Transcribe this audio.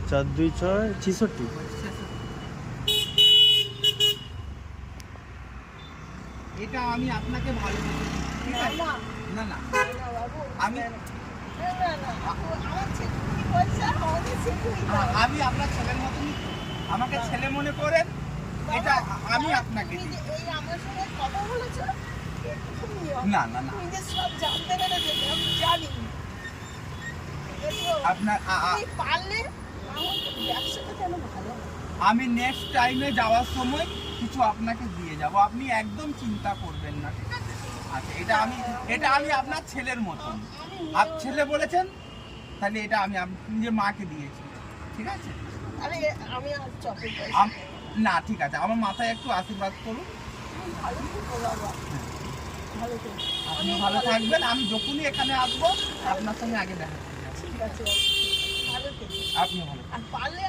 426 এটা আমি আপনাকে ভালো ঠিক আছে না না আমি আমি আপনার ছেলের মতনই আমাকে ছেলে মনে করেন এটা আমি আপনাকে এই আমার সঙ্গে কথা বলেছো না না না তুমি যে সব জানতে পেরেছো আমি জানি আপনার পারলে আমার ব্যবসাটা কেন ভালো আমি নেক্সট টাইমে যাওয়ার সময় কিছু আপনাকে দিয়ে যাব আপনি একদম চিন্তা করবেন না ঠিক আছে আচ্ছা এটা আমি আপনার ছেলের মতন আপনি ছেলে বলেছেন তাহলে এটা আমি নিজের মাকে দিয়েছি ঠিক আছে আরে আমি আর চপে না ঠিক আছে আমার মাথায় একটু আশীর্বাদ করুন ভালো থেকো বাবা ভালো থেকো আপনি ভালো থাকবেন আমি যখনই এখানে আসবো আপনার সঙ্গে আগে দেখা করব ঠিক আছে ভালো থেকো আপনি ভালো আর পারলে